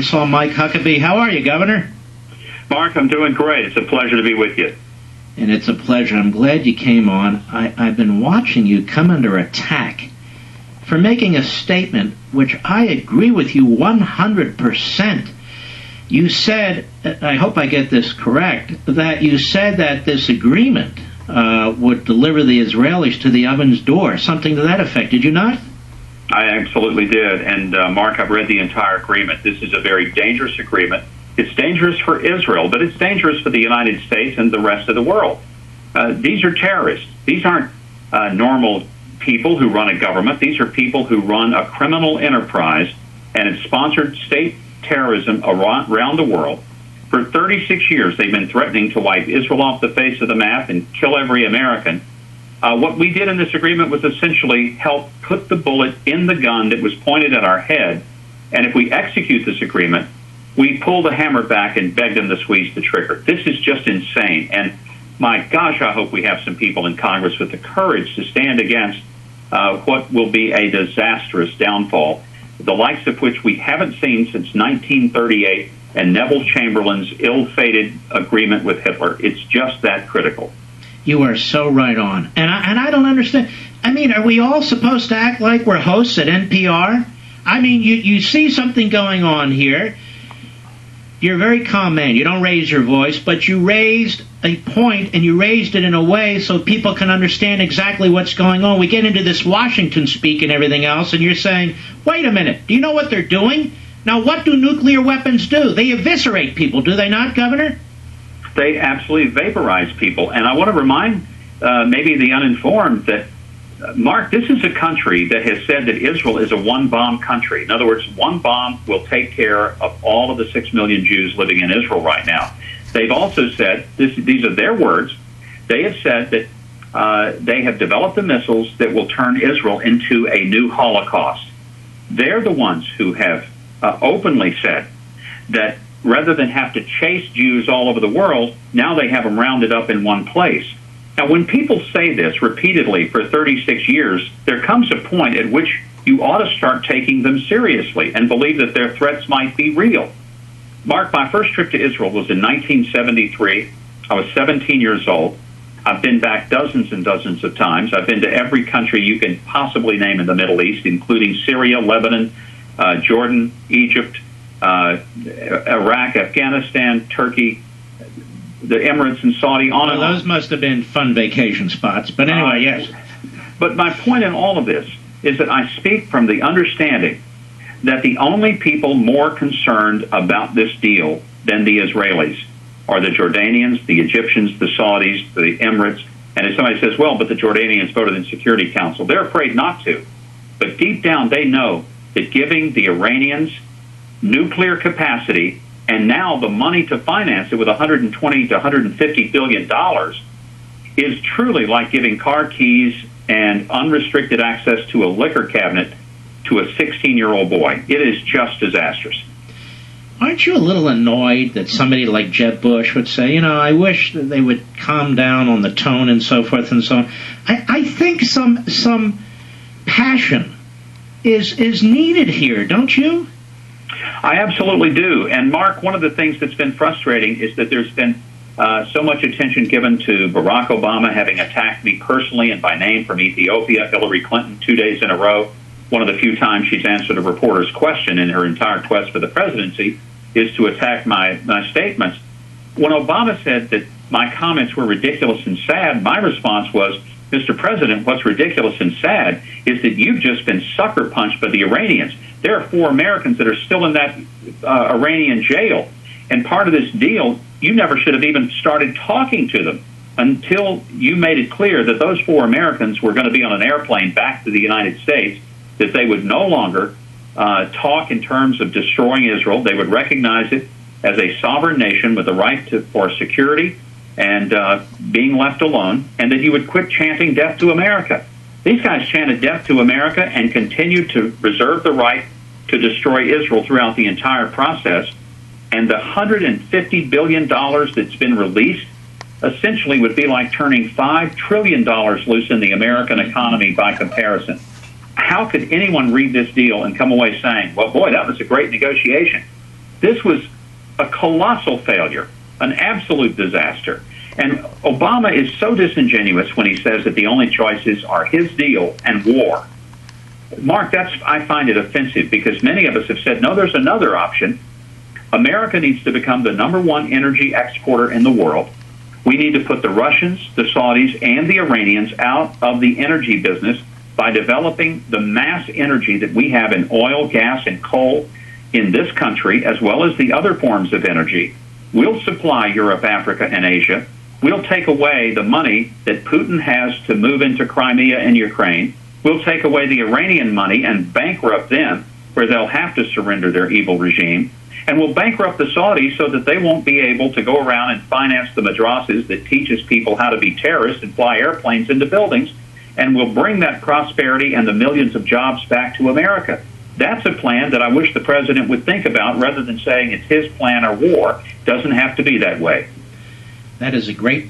Arkansas, Mike Huckabee. How are you, Governor? Mark, I'm doing great. It's a pleasure to be with you. And it's a pleasure. I'm glad you came on. I've been watching you come under attack for making a statement which I agree with you 100%. You said, I hope I get this correct, that you said that this agreement would deliver the Israelis to the oven's door, something to that effect. Did you not? I absolutely did. And, Mark, I've read the entire agreement. This is a very dangerous agreement. It's dangerous for Israel, but it's dangerous for the United States and the rest of the world. These are terrorists. These aren't normal people who run a government. These are people who run a criminal enterprise and have sponsored state terrorism around the world. For 36 years, they've been threatening to wipe Israel off the face of the map and kill every American. What we did in this agreement was essentially help put the bullet in the gun that was pointed at our head. And if we execute this agreement, we pull the hammer back and beg them to squeeze the trigger. This is just insane. And my gosh, I hope we have some people in Congress with the courage to stand against what will be a disastrous downfall, the likes of which we haven't seen since 1938 and Neville Chamberlain's ill-fated agreement with Hitler. It's just that critical. You are so right on. And I don't understand. I mean, are we all supposed to act like we're hosts at NPR? I mean, you see something going on here. You're a very calm man. You don't raise your voice, but you raised a point, and you raised it in a way so people can understand exactly what's going on. We get into this Washington speak and everything else, and you're saying, wait a minute, do you know what they're doing? Now, what do nuclear weapons do? They eviscerate people, do they not, Governor? They absolutely vaporize people. And I want to remind maybe the uninformed that, Mark, this is a country that has said that Israel is a one-bomb country. In other words, one bomb will take care of all of the 6 million Jews living in Israel right now. They've also said, these are their words, they have said that they have developed the missiles that will turn Israel into a new Holocaust. They're the ones who have openly said that rather than have to chase Jews all over the world, now they have them rounded up in one place. Now, when people say this repeatedly for 36 years, there comes a point at which you ought to start taking them seriously and believe that their threats might be real. Mark, my first trip to Israel was in 1973. I was 17 years old. I've been back dozens and dozens of times. I've been to every country you can possibly name in the Middle East, including Syria, Lebanon, Jordan, Egypt, Iraq, Afghanistan, Turkey, the Emirates and Saudi, on and on. Those must have been fun vacation spots. But anyway, yes. But my point in all of this is that I speak from the understanding that the only people more concerned about this deal than the Israelis are the Jordanians, the Egyptians, the Saudis, the Emirates. And if somebody says, well, but the Jordanians voted in Security Council, they're afraid not to. But deep down, they know that giving the Iranians nuclear capacity and now the money to finance it with $120 to $150 billion is truly like giving car keys and unrestricted access to a liquor cabinet to a 16-year-old boy. It is just disastrous. Aren't you a little annoyed that somebody like Jeb Bush would say, I wish that they would calm down on the tone and so forth and so on? I think some passion is needed here, don't you? I absolutely do. And, Mark, one of the things that's been frustrating is that there's been so much attention given to Barack Obama having attacked me personally and by name from Ethiopia, Hillary Clinton 2 days in a row. One of the few times she's answered a reporter's question in her entire quest for the presidency is to attack my statements. When Obama said that my comments were ridiculous and sad, my response was, Mr. President, what's ridiculous and sad is that you've just been sucker punched by the Iranians. There are 4 Americans that are still in that Iranian jail. And part of this deal, you never should have even started talking to them until you made it clear that those 4 Americans were going to be on an airplane back to the United States, that they would no longer talk in terms of destroying Israel. They would recognize it as a sovereign nation with the right for security and being left alone, and that you would quit chanting death to America. These guys chanted death to America and continued to reserve the right to destroy Israel throughout the entire process. And the $150 billion that's been released essentially would be like turning $5 trillion loose in the American economy by comparison. How could anyone read this deal and come away saying, well, boy, that was a great negotiation? This was a colossal failure, an absolute disaster. And Obama is so disingenuous when he says that the only choices are his deal and war. Mark, I find it offensive because many of us have said, no, there's another option. America needs to become the number one energy exporter in the world. We need to put the Russians, the Saudis, and the Iranians out of the energy business by developing the mass energy that we have in oil, gas, and coal in this country, as well as the other forms of energy. We'll supply Europe, Africa, and Asia. We'll take away the money that Putin has to move into Crimea and Ukraine. We'll take away the Iranian money and bankrupt them, where they'll have to surrender their evil regime. And we'll bankrupt the Saudis so that they won't be able to go around and finance the madrasas that teaches people how to be terrorists and fly airplanes into buildings. And we'll bring that prosperity and the millions of jobs back to America. That's a plan that I wish the president would think about rather than saying it's his plan or war. It doesn't have to be that way. That is a great